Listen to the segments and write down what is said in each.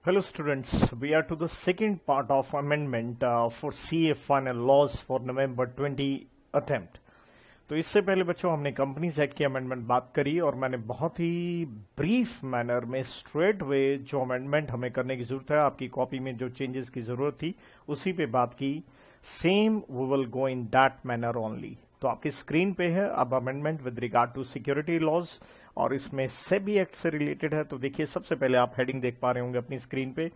Hello students, we are to the second part of amendment for CA final laws for November 20 attempt. तो इससे पहले बच्चों हमने companies act की amendment बात करी और मैंने बहुत ही ब्रीफ मैनर में स्ट्रेट वे जो अमेंडमेंट हमें करने की जरूरत है, आपकी कॉपी में जो चेंजेस की जरूरत थी उसी पे बात की. Same we will go in that manner only. तो आपकी स्क्रीन पे है अब amendment with regard to security laws और इसमें सेबी एक्ट से रिलेटेड है. तो देखिए सबसे पहले आप हेडिंग देख पा रहे होंगे अपनी स्क्रीन पे.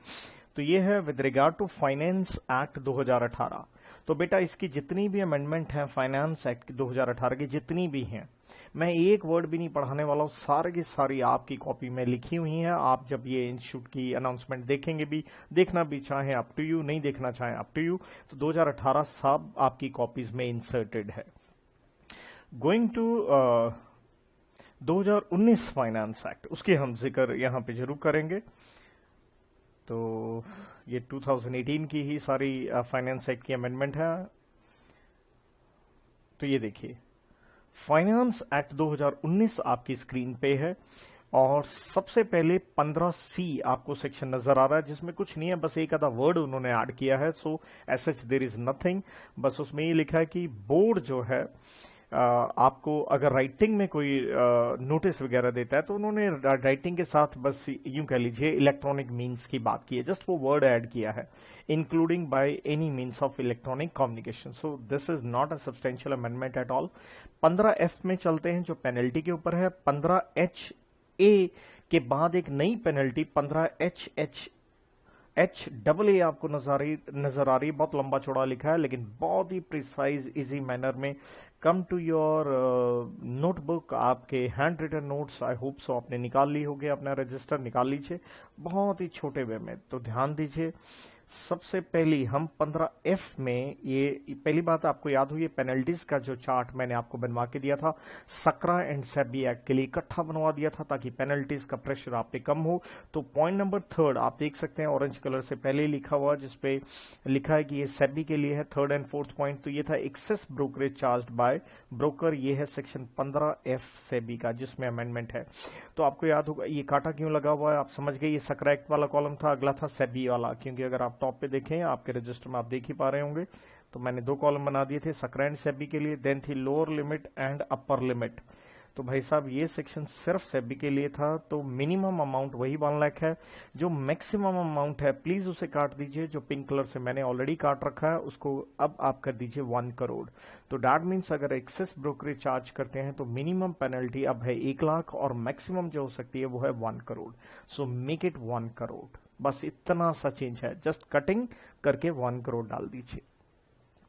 तो ये है with regard to finance act 2018. तो बेटा इसकी जितनी भी अमेंडमेंट है फाइनेंस एक्ट 2018 की जितनी भी हैं, मैं एक वर्ड भी नहीं पढ़ाने वाला हूँ. सारी की सारी आपकी कॉपी में लिखी हुई हैं. आप जब ये इंस्टीट्यूट की अनाउंसमेंट देखेंगे भी, देखना भी चाहें अप टू यू, नहीं देखना चाहें अप टू यू, तो 2018 सब आपकी कॉपीज में इंसर्टेड है. गोइंग टू 2019 फाइनेंस एक्ट, उसकी हम जिक्र यहां पे जरूर करेंगे. तो ये 2018 की ही सारी फाइनेंस एक्ट की अमेंडमेंट है. तो ये देखिए फाइनेंस एक्ट 2019 आपकी स्क्रीन पे है और सबसे पहले 15C आपको सेक्शन नजर आ रहा है जिसमें कुछ नहीं है, बस एक आधा वर्ड उन्होंने ऐड किया है. So as such there is nothing. बस उसमें ये लिखा है कि बोर्ड जो है आपको अगर राइटिंग में कोई नोटिस वगैरह देता है तो उन्होंने राइटिंग के साथ बस यूं कह लीजिए इलेक्ट्रॉनिक मीन्स की बात की है, जस्ट वो वर्ड ऐड किया है, including by any means of electronic communication. So this is not a substantial amendment at all. 15F में चलते हैं जो पेनल्टी के ऊपर है. 15HA के बाद एक नई पेनल्टी 15HA आपको नजर आ रही है. बहुत लंबा चौड़ा लिखा है लेकिन बहुत ही प्रिसाइज इजी मैनर में. कम टू योर नोटबुक, आपके hand written notes, I hope so आपने निकाल ली होगी, अपना रजिस्टर निकाल लीजिए बहुत ही छोटे वे में. तो ध्यान दीजिए सबसे पहली हम 15F में, ये पहली बात आपको याद हुई, पेनल्टीज का जो चार्ट मैंने आपको बनवा के दिया था सकरा एंड सेबी एक्ट के लिए इकट्ठा बनवा दिया था ताकि पेनल्टीज का प्रेशर आप पे कम हो. तो पॉइंट नंबर 3 आप देख सकते हैं ऑरेंज कलर से पहले लिखा हुआ जिसपे लिखा है कि ये सेबी के लिए है. 3rd एंड 4th पॉइंट तो ये था excess brokerage charge by broker. ये है सेक्शन 15F सेबी का जिसमें अमेंडमेंट है. तो आपको याद होगा ये कांटा क्यों लगा हुआ है, आप समझ गए. ये सकरा एक्ट वाला कॉलम था, अगला था सेबी वाला, क्योंकि अगर आप टॉप पे देखें आपके रजिस्टर में आप देख ही पा रहे होंगे. तो मैंने 2 कॉलम बना दिए थे सकरा एंड सेबी के लिए. देन थी lower limit and upper limit. तो भाई साहब ये सेक्शन सिर्फ सेबी के लिए था. तो मिनिमम अमाउंट वही 1 लाख है. जो मैक्सिमम अमाउंट है प्लीज उसे काट दीजिए, जो पिंक कलर से मैंने ऑलरेडी काट रखा है उसको अब आप कर दीजिए 1 करोड़. तो डैट मीन्स अगर एक्सेस ब्रोकरेज चार्ज करते हैं तो मिनिमम पेनल्टी अब है 1 लाख और मैक्सिमम जो हो सकती है वो है 1 crore. So make it 1 crore. बस इतना सा चेंज है, जस्ट कटिंग करके 1 करोड़ डाल दीजिए.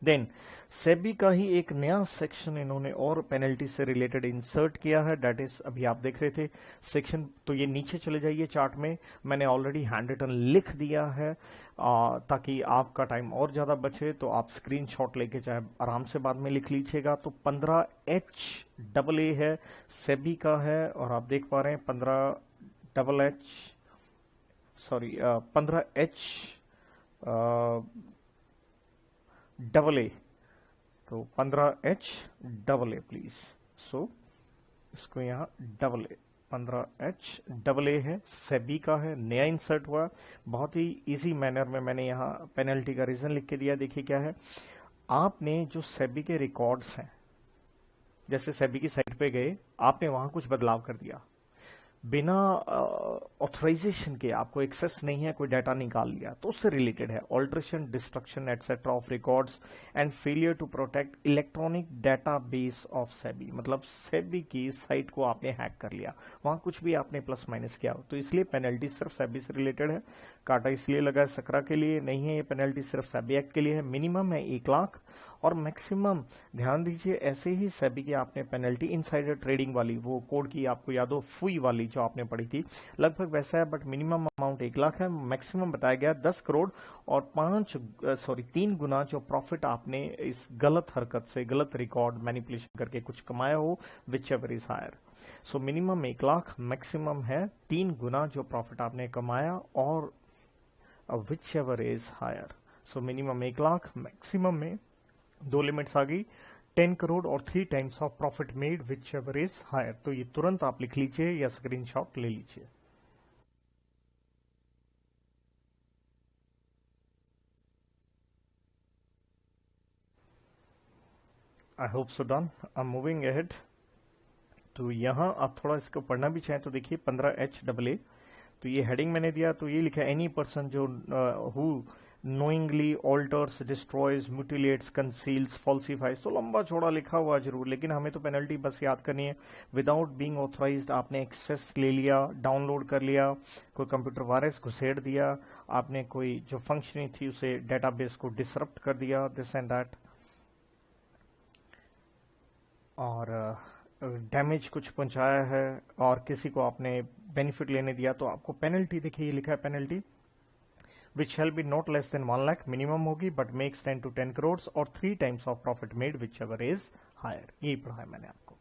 देन सेबी का ही एक नया सेक्शन इन्होंने और पेनल्टी से रिलेटेड इंसर्ट किया है, डेट इज अभी आप देख रहे थे सेक्शन. तो ये नीचे चले जाइए चार्ट में, मैंने ऑलरेडी हैंड रिटन लिख दिया है ताकि आपका टाइम और ज्यादा बचे. तो आप स्क्रीनशॉट लेके चाहे आराम से बाद में लिख लीजिएगा. तो 15HAA है, सेबी का है और आप देख पा रहे हैं 15H डबल ए. तो 15HAA प्लीज. सो इसको यहां डबल ए, 15HAA है, सेबी का है, नया इंसर्ट हुआ. बहुत ही इजी मैनर में मैंने यहां पेनल्टी का रीजन लिख के दिया. देखिए क्या है, आपने जो सेबी के रिकॉर्ड्स हैं, जैसे सेबी की साइट पे गए, आपने वहां कुछ बदलाव कर दिया बिना ऑथराइजेशन के, आपको एक्सेस नहीं है, कोई डाटा निकाल लिया, तो उससे रिलेटेड है alteration, destruction etcetera of records and failure to protect electronic database of SEBI. मतलब सेबी की साइट को आपने हैक कर लिया, वहां कुछ भी आपने प्लस माइनस किया हो, तो इसलिए पेनल्टी सिर्फ सेबी से रिलेटेड है. काटा इसलिए लगा है, सकरा के लिए नहीं है ये पेनल्टी, सिर्फ सेबी एक्ट के लिए है. मिनिमम है 1 लाख और मैक्सिमम, ध्यान दीजिए ऐसे ही सेबी की आपने पेनल्टी इनसाइडर ट्रेडिंग वाली, वो कोड की आपको याद हो फुई वाली जो आपने पढ़ी थी, लगभग वैसा है. बट मिनिमम अमाउंट 1 लाख है, मैक्सिमम बताया गया 10 करोड़ और 3 गुना जो प्रॉफिट आपने इस गलत हरकत से, गलत रिकॉर्ड मैनिपुलेशन करके कुछ कमाया हो, whichever is higher. So minimum 1 lakh, maximum है 3 गुना जो प्रॉफिट आपने कमाया और whichever is higher. So minimum 1 lakh, maximum में 2 लिमिट्स आ गई, 10 करोड़ और 3 times of profit made whichever is higher. तो ये तुरंत आप लिख लीजिए या स्क्रीनशॉट ले लीजिए. आई hope so done. I am moving ahead. तो यहाँ आप थोड़ा इसको पढ़ना भी चाहें तो देखिए 15HAA। तो ये हेडिंग मैंने दिया, तो ये लिखा है एनी पर्सन जो who knowingly alters, destroys, mutilates, conceals, falsifies. तो लंबा चौड़ा लिखा हुआ जरूर, लेकिन हमें तो पेनल्टी बस याद करनी है। विदाउट बीइंग ऑथराइज्ड, आपने एक्सेस ले लिया, डाउनलोड कर लिया, कोई कंप्यूटर वायरस घुसेड़ दिया, आपने कोई जो फंक्शनिंग थी उसे डेटाबेस को डिसरप्ट कर दिया, दिस एंड दैट, और डैमेज कुछ पहुंचाया है और किसी को आपने बेनिफिट लेने दिया, तो आपको पेनल्टी, देखिए ये लिखा है penalty which shall be not less than 1 lakh, minimum होगी बट मेक्स 10 to 10 crores और 3 times of profit made whichever is higher. यही पढ़ा है मैंने आपको।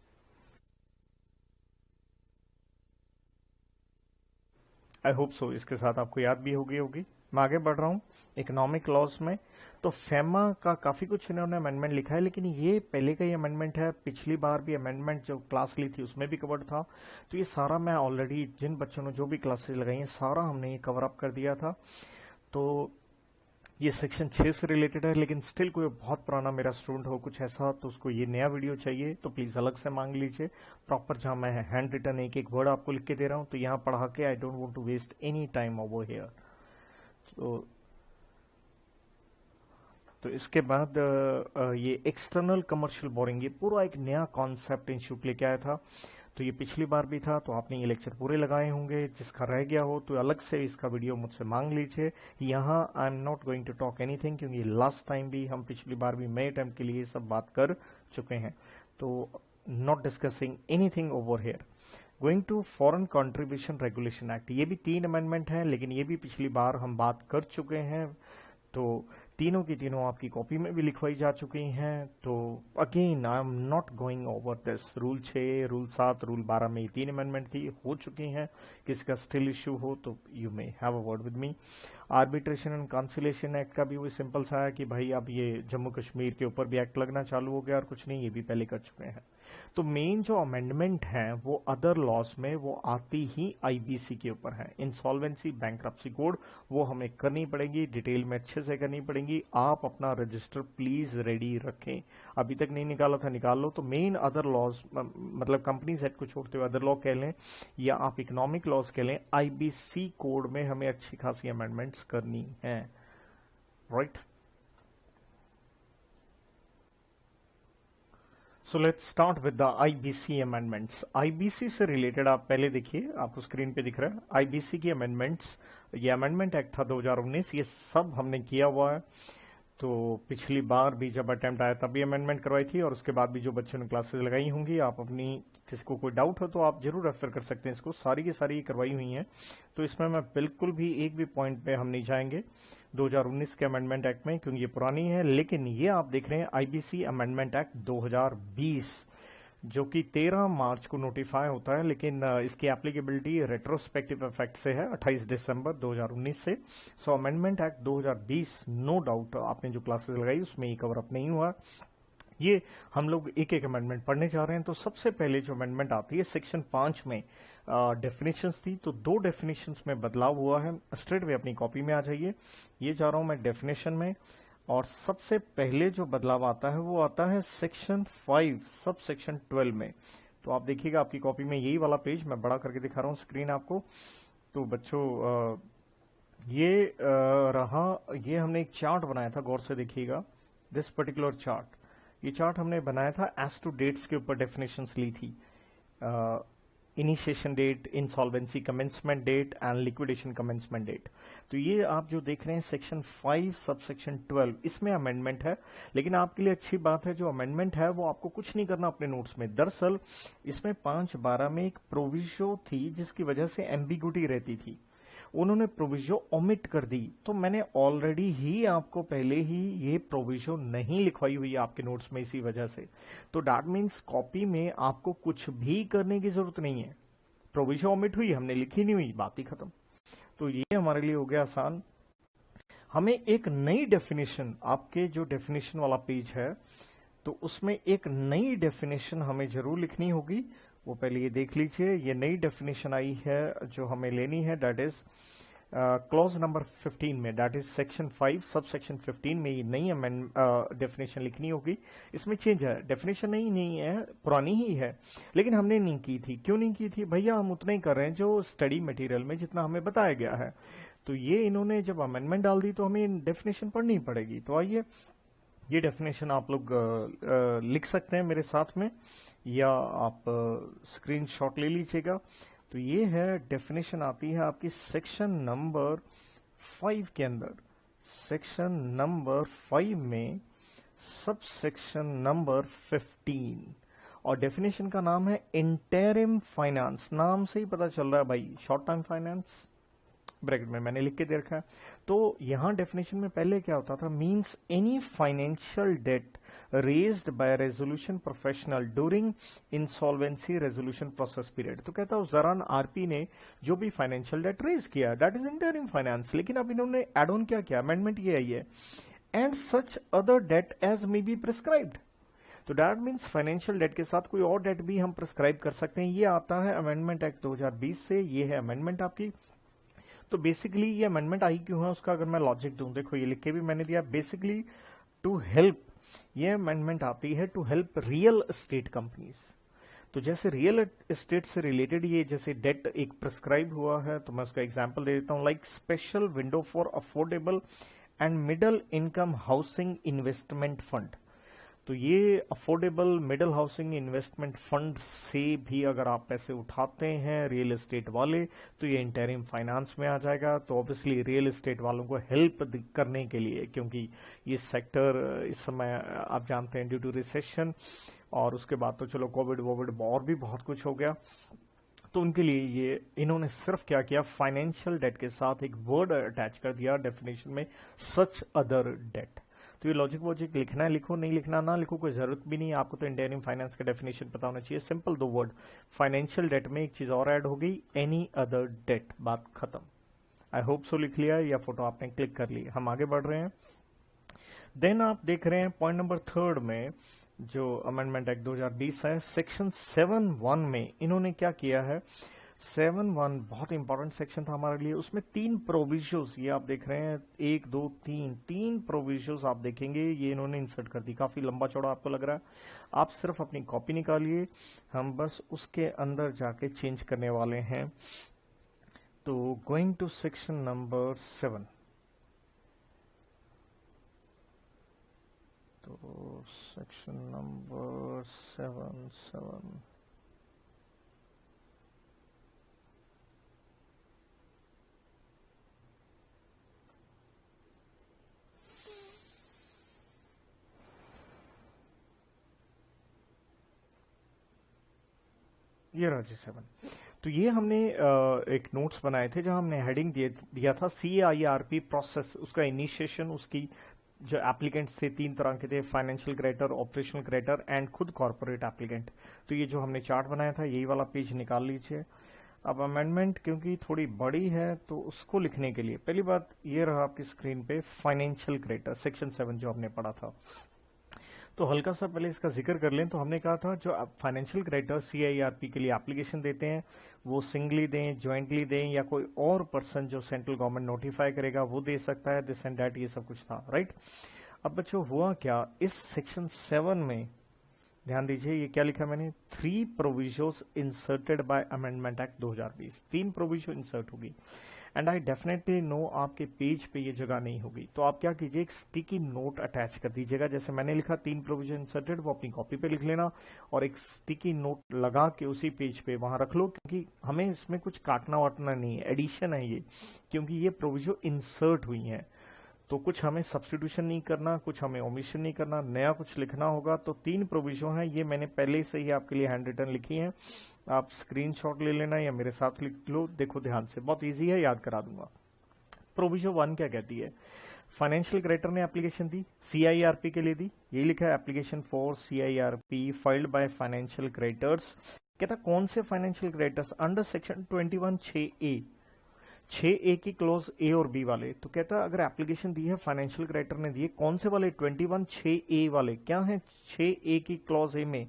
आई होप सो इसके साथ आपको याद भी होगी। मैं आगे बढ़ रहा हूँ इकोनॉमिक लॉज में। तो फेमा का काफी कुछ इन्होंने अमेंडमेंट लिखा है, लेकिन ये पहले का ही अमेंडमेंट है। पिछली बार भी अमेंडमेंट जो क्लास ली थी उसमें भी कवर्ड था। तो ये सारा मैं ऑलरेडी जिन बच्चों ने जो भी क्लासेस लगाई हैं सारा हमने ये कवर अप कर दिया था। तो ये सेक्शन 6 से रिलेटेड है, लेकिन स्टिल कोई बहुत पुराना मेरा स्टूडेंट हो कुछ ऐसा तो उसको ये नया वीडियो चाहिए तो प्लीज अलग से मांग लीजिए प्रॉपर, जहां मैं हैंड रिटन एक एक वर्ड आपको लिख के दे रहा हूं। तो यहाँ पढ़ा के I don't want to waste any time over here. तो इसके बाद ये एक्सटर्नल कमर्शियल बोरिंग, ये पूरा एक नया कॉन्सेप्ट इंस्टीट्यूट लेके आया था। तो ये पिछली बार भी था, तो आपने ये लेक्चर पूरे लगाए होंगे। जिसका रह गया हो तो अलग से इसका वीडियो मुझसे मांग लीजिए। यहाँ I am not going to talk anything, क्योंकि लास्ट टाइम भी हम पिछली बार भी मई अटेम्प्ट के लिए सब बात कर चुके हैं। तो not discussing anything over here. Going to foreign contribution regulation act, ये भी 3 अमेंडमेंट हैं, लेकिन ये भी पिछली बार हम बात कर चुके हैं। तो तीनों की तीनों आपकी कॉपी में भी लिखवाई जा चुकी हैं। तो again I am not going over this. Rule 6, rule 7, rule 12 में ये 3 अमेंडमेंट थी, हो चुकी हैं। किसी का स्टिल इश्यू हो तो you may have a word with me. Arbitration and conciliation act का भी वही सिंपल सा है कि भाई अब ये जम्मू कश्मीर के ऊपर भी एक्ट लगना चालू हो गया और कुछ नहीं, ये भी पहले कर चुके हैं। तो मेन जो अमेंडमेंट है वो अदर लॉज में वो आती ही आईबीसी के ऊपर है। इंसॉल्वेंसी, बैंक्रप्सी कोड, वो हमें करनी पड़ेगी, डिटेल में अच्छे से करनी पड़ेगी। आप अपना रजिस्टर प्लीज रेडी रखें, अभी तक नहीं निकाला था निकाल लो। तो मेन अदर लॉज मतलब कंपनीज एक्ट को छोड़ते हुए अदर लॉ कह लें या आप इकोनॉमिक लॉज कह लें, आईबीसी कोड में हमें अच्छी खासी अमेंडमेंट्स करनी है, right. So let's start with the IBC amendments. IBC से रिलेटेड आप पहले देखिए, आपको स्क्रीन पे दिख रहा है आईबीसी की अमेंडमेंट्स। ये अमेंडमेंट एक्ट था 2019, ये सब हमने किया हुआ है। तो पिछली बार भी जब अटेम्प्ट आया तब भी अमेंडमेंट करवाई थी, और उसके बाद भी जो बच्चों ने क्लासेस लगाई होंगी, आप अपनी किसी को कोई डाउट हो तो आप जरूर रेफर कर सकते हैं इसको, सारी की सारी करवाई हुई हैं। तो इसमें मैं बिल्कुल भी एक भी पॉइंट पे हम नहीं जाएंगे 2019 के अमेंडमेंट एक्ट में, क्योंकि ये पुरानी है। लेकिन ये आप देख रहे हैं आईबीसी अमेंडमेंट एक्ट 2020, जो कि 13 मार्च को नोटिफाई होता है, लेकिन इसकी एप्लीकेबिलिटी रेट्रोस्पेक्टिव इफेक्ट से है 28 दिसंबर 2019 से। सो अमेंडमेंट एक्ट 2020 नो डाउट आपने जो क्लासेस लगाई उसमें ये कवर अप नहीं हुआ। ये हम लोग एक एक अमेंडमेंट पढ़ने जा रहे हैं। तो सबसे पहले जो अमेंडमेंट आती है सेक्शन 5 में डेफिनेशंस थी, तो 2 डेफिनेशंस में बदलाव हुआ है। स्ट्रेट वे अपनी कॉपी में आ जाइए, ये जा रहा हूं मैं डेफिनेशन में। और सबसे पहले जो बदलाव आता है वो आता है सेक्शन 5 सब सेक्शन 12 में। तो आप देखिएगा आपकी कॉपी में यही वाला पेज मैं बड़ा करके दिखा रहा हूं स्क्रीन आपको। तो बच्चों ये ये हमने एक चार्ट बनाया था, गौर से देखिएगा दिस पर्टिकुलर चार्ट। ये चार्ट हमने बनाया था एज टू डेट्स के ऊपर डेफिनेशंस ली थी, initiation date, insolvency commencement date and liquidation commencement date. तो ये आप जो देख रहे हैं सेक्शन 5 सब सेक्शन 12, इसमें अमेंडमेंट है। लेकिन आपके लिए अच्छी बात है, जो अमेंडमेंट है वो आपको कुछ नहीं करना अपने नोट्स में। दरअसल इसमें 5/12 में एक प्रोविजो थी जिसकी वजह से एम्बिगुइटी रहती थी, उन्होंने प्रोविजो ओमिट कर दी। तो मैंने ऑलरेडी ही आपको पहले ही ये प्रोविजो नहीं लिखवाई हुई है आपके नोट्स में, इसी वजह से। तो दैट मीन्स कॉपी में आपको कुछ भी करने की जरूरत नहीं है। प्रोविजो ओमिट हुई, हमने लिखी नहीं हुई, बात ही खत्म। तो ये हमारे लिए हो गया आसान। हमें एक नई डेफिनेशन, आपके जो डेफिनेशन वाला पेज है तो उसमें एक नई डेफिनेशन हमें जरूर लिखनी होगी। वो पहले ये देख लीजिए, ये नई डेफिनेशन आई है जो हमें लेनी है, दैट इज क्लॉज नंबर 15 में, that is section 5 sub section 15 में ये नई डेफिनेशन लिखनी होगी। इसमें चेंज है, डेफिनेशन नहीं है, पुरानी ही है, लेकिन हमने नहीं की थी। क्यों नहीं की थी भैया? हम उतना ही कर रहे हैं जो स्टडी मटेरियल में जितना हमें बताया गया है। तो ये इन्होंने जब अमेंडमेंट डाल दी तो हमें डेफिनेशन पढ़नी पड़ेगी। तो आइए ये डेफिनेशन आप लोग लिख सकते हैं मेरे साथ में, या आप स्क्रीनशॉट ले लीजिएगा। तो ये है डेफिनेशन, आती है आपकी सेक्शन नंबर 5 के अंदर। सेक्शन नंबर 5 में सब सेक्शन नंबर 15, और डेफिनेशन का नाम है इंटरिम फाइनेंस। नाम से ही पता चल रहा है भाई, शॉर्ट टर्म फाइनेंस, ब्रैकेट में मैंने लिख के दे रखा है। तो यहां डेफिनेशन में पहले क्या होता था, means any financial debt raised bye resolution professional during insolvency resolution process period. तो कहता है उस दौरान आरपी ने जो भी फाइनेंशियल डेट रेज किया, दैट इज इंटरिम फाइनेंस। लेकिन अब इन्होंने एड ऑन क्या किया, अमेंडमेंट ये आई है, and such other date as may be prescribed. तो दैट मीन्स फाइनेंशियल डेट के साथ कोई और डेट भी हम प्रिस्क्राइब कर सकते हैं। ये आता है अमेंडमेंट एक्ट 2020 से, ये है अमेंडमेंट आपकी। तो बेसिकली ये अमेंडमेंट आई क्यों है उसका अगर मैं लॉजिक दूं, देखो ये लिख के भी मैंने दिया, बेसिकली टू हेल्प, ये अमेंडमेंट आती है to help real estate companies. तो जैसे रियल एस्टेट से रिलेटेड ये जैसे डेट एक प्रिस्क्राइब हुआ है, तो मैं उसका एग्जांपल दे देता हूं, like special window for affordable and middle income housing investment fund. तो ये affordable middle housing investment fund से भी अगर आप पैसे उठाते हैं रियल एस्टेट वाले, तो ये इंटरिम फाइनेंस में आ जाएगा। तो ऑब्वियसली रियल एस्टेट वालों को हेल्प करने के लिए, क्योंकि ये सेक्टर इस समय आप जानते हैं ड्यू टू रिसेशन, और उसके बाद तो चलो कोविड वोविड और भी बहुत कुछ हो गया, तो उनके लिए ये इन्होंने सिर्फ क्या किया, फाइनेंशियल डेट के साथ एक वर्ड अटैच कर दिया डेफिनेशन में, सच अदर डेट। तो ये लॉजिक वॉजिक लिखना है लिखो, नहीं लिखना ना लिखो, कोई जरूरत भी नहीं है। आपको तो इंटरिम फाइनेंस का डेफिनेशन पता होना चाहिए, सिंपल 2 वर्ड। फाइनेंशियल डेट में एक चीज और ऐड हो गई, एनी अदर डेट, बात खत्म। आई होप सो लिख लिया, या फोटो आपने क्लिक कर ली। हम आगे बढ़ रहे हैं। देन आप देख रहे हैं पॉइंट नंबर 3 में जो अमेंडमेंट एक्ट 2020 है, सेक्शन 7(1) में इन्होंने क्या किया है, 7(1) बहुत इंपॉर्टेंट सेक्शन था हमारे लिए। उसमें 3 प्रोविजंस, ये आप देख रहे हैं 1 2 3 प्रोविजंस आप देखेंगे, ये इन्होंने इंसर्ट कर दी। काफी लंबा चौड़ा आपको लग रहा है, आप सिर्फ अपनी कॉपी निकालिए, हम बस उसके अंदर जाके चेंज करने वाले हैं। तो गोइंग टू सेक्शन नंबर 7, तो सेक्शन नंबर 7 ये रहा जी 7। तो ये हमने एक नोट्स बनाए थे जहां हमने हेडिंग दिया था CIRP प्रोसेस, उसका इनिशिएशन, उसकी जो एप्लीकेंट्स थे 3 तरह के थे, financial creditor, operational creditor and खुद कॉर्पोरेट एप्लीकेंट। तो ये जो हमने चार्ट बनाया था यही वाला पेज निकाल लीजिए। अब अमेंडमेंट क्योंकि थोड़ी बड़ी है तो उसको लिखने के लिए पहली बात ये रहा आपकी स्क्रीन पे, फाइनेंशियल क्रेडिटर सेक्शन 7 जो हमने पढ़ा था। तो हल्का सा पहले इसका जिक्र कर लें। तो हमने कहा था जो फाइनेंशियल क्रेडिटर CIRP के लिए एप्लीकेशन देते हैं, वो सिंगली दें, ज्वाइंटली दें, या कोई और पर्सन जो सेंट्रल गवर्नमेंट नोटिफाई करेगा वो दे सकता है, दिस एंड दैट, ये सब कुछ था, राइट। अब बच्चों हुआ क्या, इस सेक्शन 7 में ध्यान दीजिए ये क्या लिखा मैंने, 3 provisions inserted by amendment act 2020, 3 provision insert होगी। एंड आई डेफिनेटली नो आपके पेज पे ये जगह नहीं होगी, तो आप क्या कीजिए, एक स्टिकी नोट अटैच कर दीजिएगा। जैसे मैंने लिखा 3 प्रोविजन इंसर्टेड, वो अपनी कॉपी पे लिख लेना, और एक स्टिकी नोट लगा के उसी पेज पे वहां रख लो, क्योंकि हमें इसमें कुछ काटना वाटना नहीं है, एडिशन है ये, क्योंकि ये प्रोविजन इंसर्ट हुई हैं। तो कुछ हमें सब्सटीट्यूशन नहीं करना, कुछ हमें ओमिशन नहीं करना, नया कुछ लिखना होगा। तो 3 प्रोविजन है, ये मैंने पहले से ही आपके लिए हैंड रिटन लिखी है, आप स्क्रीनशॉट ले लेना या मेरे साथ लिख लो, देखो ध्यान से, बहुत इजी है, याद करा दूंगा। प्रोविजन 1 क्या कहती है, फाइनेंशियल क्रेडिटर ने एप्लीकेशन दी, CIRP के लिए दी, यही लिखा है application for CIRP filed by financial creditors. कहता कौन से financial creditors, under section 21(6)(a), 6A की क्लोज ए और बी वाले। तो कहता अगर एप्लीकेशन दी है फाइनेंशियल क्रेडिटर ने दी है, कौन से वाले, 21(6)(a) वाले। क्या है 6A की क्लोज ए में,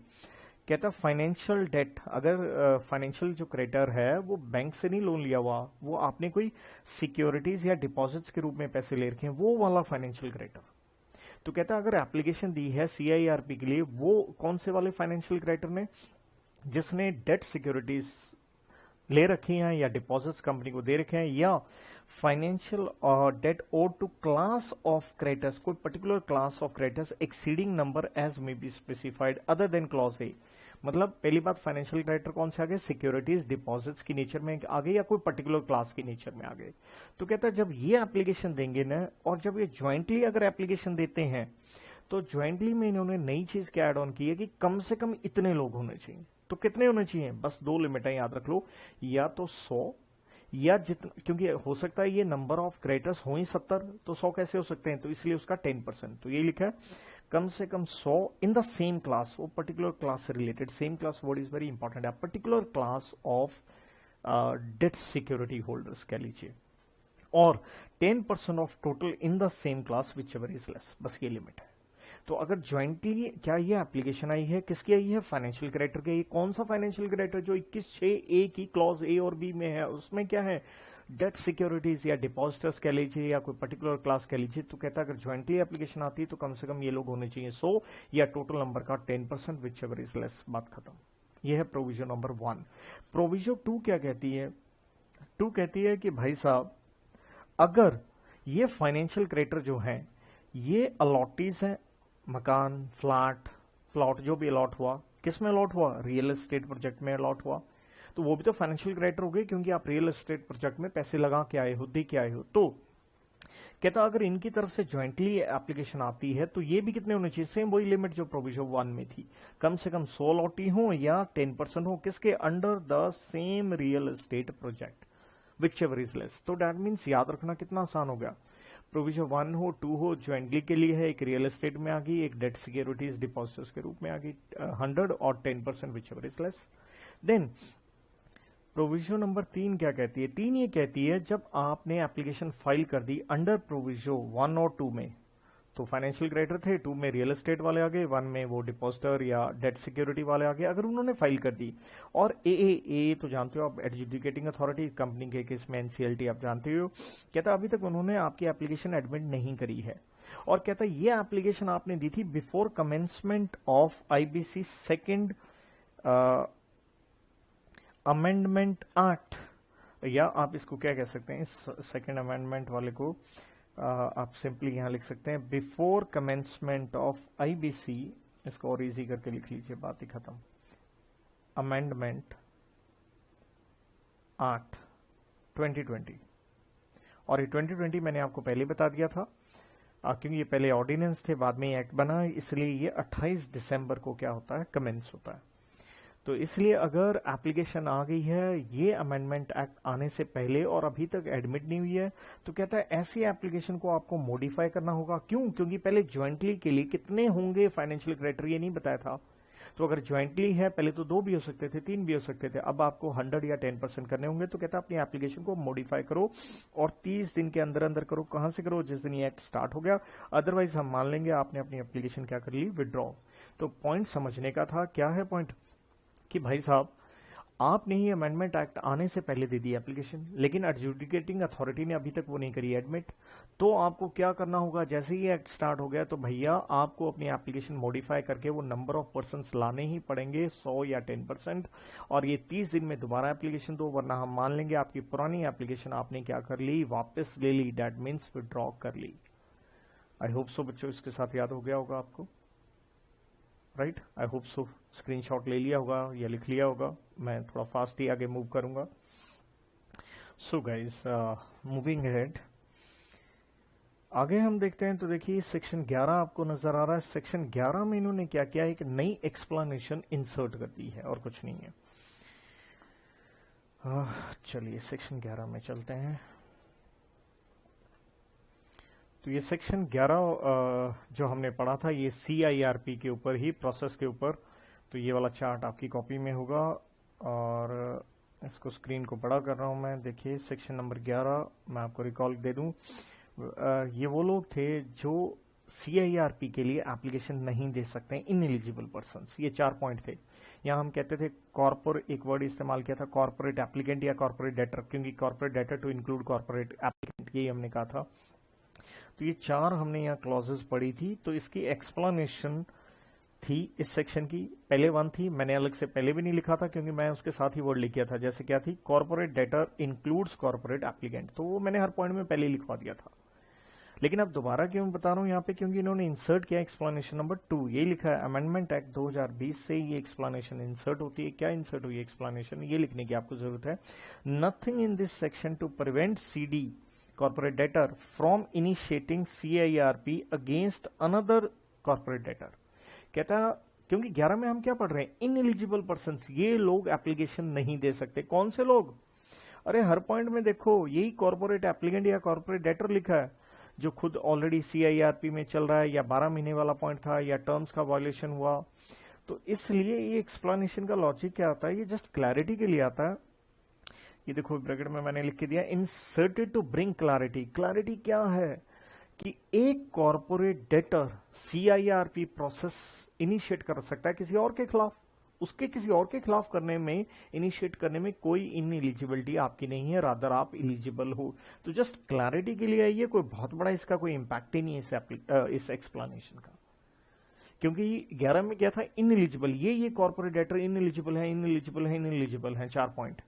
कहता फाइनेंशियल डेट, अगर फाइनेंशियल जो क्रेडिटर है वो बैंक से नहीं लोन लिया हुआ, वो आपने कोई सिक्योरिटीज या डिपॉजिट्स के रूप में पैसे ले रखे हैं, वो वाला फाइनेंशियल क्रेडिटर। तो कहता अगर एप्लीकेशन दी है सीआईआरपी के लिए, वो कौन से वाले फाइनेंशियल क्रेडिटर ने, जिसने डेट सिक्योरिटीज ले रखी हैं या डिपॉजिट्स कंपनी को दे रखे हैं, या financial debt owed to class of creditors, कोई particular class of creditors exceeding number as may be specified other than clause A. मतलब पहली बात, फाइनेंशियल क्रेडिटर कौन से आ गए, सिक्योरिटीज डिपॉजिट्स की नेचर में आ गए या कोई पर्टिकुलर क्लास की नेचर में आ गए। तो कहता है जब ये एप्लीकेशन देंगे ना, और जब ये ज्वाइंटली अगर एप्लीकेशन देते हैं, तो ज्वाइंटली में इन्होंने नई चीज क्या एड ऑन की है कि कम से कम इतने लोग होने चाहिए। तो कितने होने चाहिए, बस दो लिमिट है, याद रख लो, या तो 100 या जितना, क्योंकि हो सकता है ये नंबर ऑफ क्रेडिटर्स हो ही 70, तो 100 कैसे हो सकते हैं, तो इसलिए उसका 10%। तो ये लिखा है कम से कम 100 इन द सेम क्लास, वो पर्टिकुलर क्लास से रिलेटेड, same class word is very important है, particular class of debt security holders कह लीजिए, और 10% of total in the same class whichever is less, बस ये लिमिट है। तो अगर ज्वाइंटली क्या ये एप्लीकेशन आई है, किसकी आई है, फाइनेंशियल क्रेडिटर के। कौन सा फाइनेंशियल क्रेडिटर, जो 21(6)(a) की क्लॉज ए और बी में है, उसमें क्या है, डेट सिक्योरिटीज या डिपॉजिटर्स कह लीजिए या कोई पर्टिकुलर क्लास कह लीजिए। तो कहता है अगर ज्वाइंटली एप्लीकेशन आती है तो कम से कम ये लोग होने चाहिए 100 या टोटल नंबर का 10%, विच एवर इज लेस, बात खत्म। यह है प्रोविजन नंबर 1। प्रोविजन 2 क्या कहती है, 2 कहती है कि भाई साहब अगर ये फाइनेंशियल क्रेडिटर जो है ये अलॉटीज है, मकान, फ्लैट, प्लॉट जो भी अलॉट हुआ, किस में अलॉट हुआ, रियल एस्टेट प्रोजेक्ट में अलॉट हुआ, तो वो भी तो फाइनेंशियल क्रेडिटर हो गए, क्योंकि आप रियल एस्टेट प्रोजेक्ट में पैसे लगा के आए हो, दे के आए हो। तो कहता अगर इनकी तरफ से ज्वाइंटली एप्लीकेशन आती है तो ये भी कितने होने चाहिए, सेम वही लिमिट जो प्रोविजन 1 में थी, कम से कम 100 लॉटी हो या 10% हो, किसके, under the same real estate project which ever is less. तो दैट मीन्स याद रखना कितना आसान हो गया, प्रोविजन 1 हो, 2 हो, ज्वाइंटली के लिए है, एक रियल एस्टेट में आ गई, एक डेट सिक्योरिटीज डिपॉजिटर्स के रूप में आ गई 100 और 10% whichever is less. Then provision number 3 क्या कहती है, 3 ये कहती है जब आपने एप्लीकेशन फाइल कर दी अंडर प्रोविजन 1 और 2 में, तो फाइनेंशियल क्रेडिटर थे, 2 में रियल एस्टेट वाले आ गए, 1 में वो डिपॉजिटर या डेट सिक्योरिटी वाले आ गए, अगर उन्होंने फाइल कर दी, और ए तो जानते हो आप, एडजुडिकेटिंग अथॉरिटी, कंपनी के केस में एनसीएलटी आप जानते हो, कहता अभी तक उन्होंने आपकी एप्लीकेशन एडमिट नहीं करी है, और कहता ये एप्लीकेशन आपने दी थी before commencement of IBC second amendment act, या आप इसको क्या कह सकते हैं, इस सेकेंड अमेंडमेंट वाले को आप सिंपली यहां लिख सकते हैं बिफोर कमेंसमेंट ऑफ आईबीसी, इसको और इजी करके लिख लीजिए, बात ही खत्म, अमेंडमेंट एक्ट 2020। और ये 2020 मैंने आपको पहले बता दिया था, क्योंकि ये पहले ऑर्डिनेंस थे, बाद में ये एक्ट बना, इसलिए ये 28 दिसंबर को क्या होता है, कमेंस होता है। तो इसलिए अगर एप्लीकेशन आ गई है ये अमेंडमेंट एक्ट आने से पहले और अभी तक एडमिट नहीं हुई है, तो कहता है ऐसी एप्लीकेशन को आपको मॉडिफाई करना होगा। क्यों, क्योंकि पहले ज्वाइंटली के लिए कितने होंगे फाइनेंशियल क्रेडिटर ये नहीं बताया था, तो अगर ज्वाइंटली है, पहले तो 2 भी हो सकते थे, 3 भी हो सकते थे, अब आपको 100 या 10% करने होंगे। तो कहता है अपनी एप्लीकेशन को मॉडिफाई करो और 30 दिन के अंदर अंदर करो। कहां से करो, जिस दिन ये एक्ट स्टार्ट हो गया, अदरवाइज हम मान लेंगे आपने अपनी एप्लीकेशन क्या कर ली, विड्रॉ। तो पॉइंट समझने का था, क्या है पॉइंट, कि भाई साहब आपने ही अमेंडमेंट एक्ट आने से पहले दे दी एप्लीकेशन, लेकिन एडजुडिकेटिंग अथॉरिटी ने अभी तक वो नहीं करी एडमिट, तो आपको क्या करना होगा, जैसे ही एक्ट स्टार्ट हो गया तो भैया आपको अपनी एप्लीकेशन मॉडिफाई करके वो नंबर ऑफ पर्संस लाने ही पड़ेंगे, 100 या 10%, और ये 30 दिन में दोबारा एप्लीकेशन दो, वरना हम मान लेंगे आपकी पुरानी एप्लीकेशन आपने क्या कर ली, वापस ले ली, दैट मीन्स विड्रॉ कर ली। आई होप सो बच्चों इसके साथ याद हो गया होगा आपको, right, I hope so. Screenshot ले लिया होगा या लिख लिया होगा, मैं थोड़ा फास्ट ही आगे मूव करूंगा। सो गाइस, मूविंग अहेड, आगे हम देखते हैं। तो देखिए सेक्शन 11 आपको नजर आ रहा है। सेक्शन 11 में इन्होंने क्या किया है, एक नई एक्सप्लेनेशन इंसर्ट कर दी है और कुछ नहीं है। चलिए सेक्शन 11 में चलते हैं। तो ये सेक्शन 11 जो हमने पढ़ा था ये CIRP के ऊपर ही, प्रोसेस के ऊपर। तो ये वाला चार्ट आपकी कॉपी में होगा और इसको स्क्रीन को बड़ा कर रहा हूं मैं। देखिए सेक्शन नंबर 11 मैं आपको रिकॉल दे दूं, ये वो लोग थे जो CIRP के लिए एप्लीकेशन नहीं दे सकते हैं इनएलिजिबल पर्संस। ये 4 पॉइंट थे। यहाँ हम कहते थे कॉर्पोरेट, एक वर्ड इस्तेमाल किया था कॉर्पोरेट एप्लीकेंट या कॉर्पोरेट डेटर, क्योंकि corporate debtor to include corporate applicant, यही हमने कहा था। तो ये 4 हमने यहाँ क्लॉजेस पढ़ी थी। तो इसकी एक्सप्लेनेशन थी इस सेक्शन की, पहले 1 थी, मैंने अलग से पहले भी नहीं लिखा था क्योंकि मैं उसके साथ ही वर्ड लिख किया था। जैसे क्या थी, corporate debtor includes corporate applicant, तो वो मैंने हर पॉइंट में पहले लिखवा दिया था। लेकिन अब दोबारा क्यों बता रहा हूं यहाँ पे, क्योंकि इन्होंने इंसर्ट किया एक्सप्लेनेशन नंबर 2, ये लिखा है अमेंडमेंट एक्ट 2020 से ये एक्सप्लेनेशन इंसर्ट होती है। क्या इंसर्ट हुई एक्सप्लेनेशन, ये लिखने की आपको जरूरत है। Nothing in this section two prevent CD corporate debtor from initiating CIRP against another corporate debtor. कहता है क्योंकि 11 में हम क्या पढ़ रहे हैं, इनएलिजिबल पर्सन, ये लोग एप्लीकेशन नहीं दे सकते। कौन से लोग, अरे हर पॉइंट में देखो यही कॉर्पोरेट एप्लीकेंट या कॉर्पोरेट डेटर लिखा है, जो खुद ऑलरेडी CIRP में चल रहा है, या 12 महीने वाला पॉइंट था, या टर्म्स का वायलेशन हुआ। तो इसलिए ये एक्सप्लेनेशन का लॉजिक क्या आता है, ये जस्ट क्लैरिटी के लिए आता है। ये देखो ब्रैकेट में मैंने लिख के दिया, inserted to bring clarity. Clarity क्या है कि एक corporate debtor CIRP process initiate कर सकता है किसी और के खिलाफ, उसके किसी और के खिलाफ करने में, इनिशिएट करने में कोई इनएलिजिबिलिटी आपकी नहीं है, रादर आप एलिजिबल हो। तो जस्ट क्लैरिटी के लिए ये कोई बहुत बड़ा इसका कोई इंपैक्ट ही नहीं है इस एक्सप्लेनेशन का, क्योंकि 11 में क्या था, इनएलिजिबल, ये कॉर्पोरेट डेटर इनएलिजिबल है, इनएलिजिबल है, इनएलिजिबल है, 4 पॉइंट।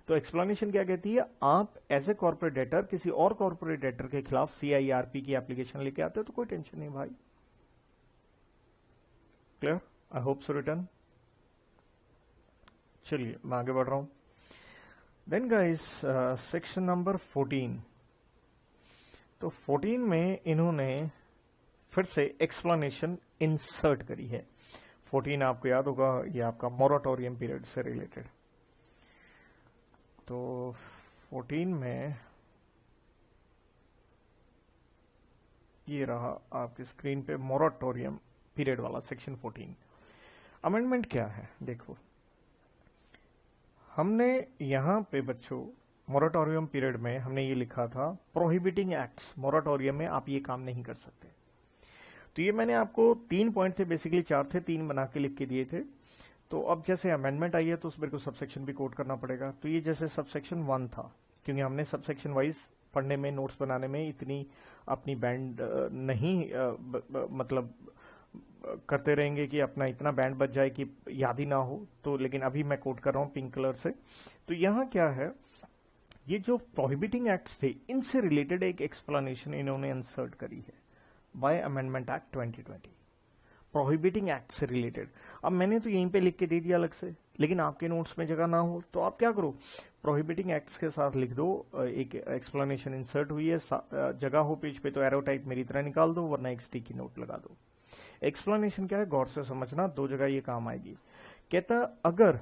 तो एक्सप्लेनेशन क्या कहती है, आप एज ए कॉर्पोरेट डेटर किसी और कॉर्पोरेट डेटर के खिलाफ CIRP की एप्लीकेशन लेके आते हो तो कोई टेंशन नहीं भाई। Clear, I hope so return. चलिए मैं आगे बढ़ रहा हूं। Then guys section number 14। तो 14 में इन्होंने फिर से एक्सप्लेनेशन इंसर्ट करी है। 14 आपको याद होगा, ये आपका मोराटोरियम पीरियड से रिलेटेड। तो 14 में ये रहा आपकी स्क्रीन पे मोराटोरियम पीरियड वाला सेक्शन 14। अमेंडमेंट क्या है देखो, हमने यहां पे बच्चों मोराटोरियम पीरियड में हमने ये लिखा था प्रोहिबिटिंग एक्ट्स, मोराटोरियम में आप ये काम नहीं कर सकते। तो ये मैंने आपको 3 पॉइंट थे, बेसिकली 4 थे, 3 बना के लिख के दिए थे। तो अब जैसे अमेंडमेंट आई है तो उस मेरे को सबसेक्शन भी कोट करना पड़ेगा। तो ये जैसे सबसेक्शन 1 था, क्योंकि हमने सबसेक्शन वाइज पढ़ने में, नोट्स बनाने में इतनी अपनी बैंड नहीं मतलब करते रहेंगे कि अपना इतना बैंड बच जाए कि याद ही ना हो। तो लेकिन अभी मैं कोट कर रहा हूं पिंक कलर से। तो यहाँ क्या है, ये जो प्रोहिबिटिंग एक्ट्स थे इनसे रिलेटेड एक एक्सप्लेनेशन इन्होंने इंसर्ट करी है by amendment act 2020, prohibiting act से रिलेटेड। अब मैंने तो यहीं पे लिख के दे दिया अलग से, लेकिन आपके नोट्स में जगह ना हो तो आप क्या करो, प्रोहिबिटिंग एक्ट्स के साथ लिख दो, एक एक्सप्लेनेशन इंसर्ट हुई है, जगह हो पेज पे तो एरो टाइप मेरी तरह निकाल दो, वरना एक स्टिकी नोट लगा दो। एक्सप्लेनेशन क्या है, गौर से समझना, 2 जगह ये काम आएगी। कहता अगर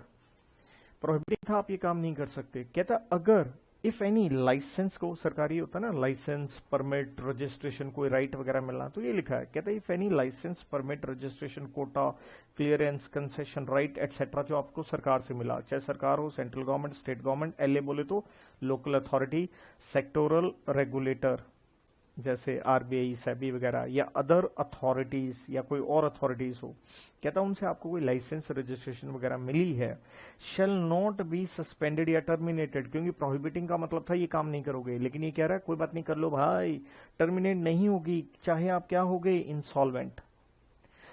प्रोहिबिटिंग था आप ये काम नहीं कर सकते, कहता अगर इफ एनी लाइसेंस को, सरकारी होता है ना लाइसेंस, परमिट, रजिस्ट्रेशन, कोई राइट वगैरह मिलना, तो ये लिखा है, कहता है if any license, permit, registration, quota, clearance, concession, right etcetera जो आपको सरकार से मिला, चाहे सरकार हो, central government, state government, LA बोले तो लोकल अथॉरिटी, सेक्टोरल रेगुलेटर जैसे RBI, SEBI वगैरह, या अदर अथॉरिटीज या कोई और अथॉरिटीज हो, कहता उनसे आपको कोई लाइसेंस, रजिस्ट्रेशन वगैरह मिली है, शेल नॉट बी सस्पेंडेड या टर्मिनेटेड, क्योंकि प्रोहिबिटिंग का मतलब था ये काम नहीं करोगे, लेकिन ये कह रहा है कोई बात नहीं कर लो भाई, टर्मिनेट नहीं होगी, चाहे आप क्या हो गए, इंसॉल्वेंट।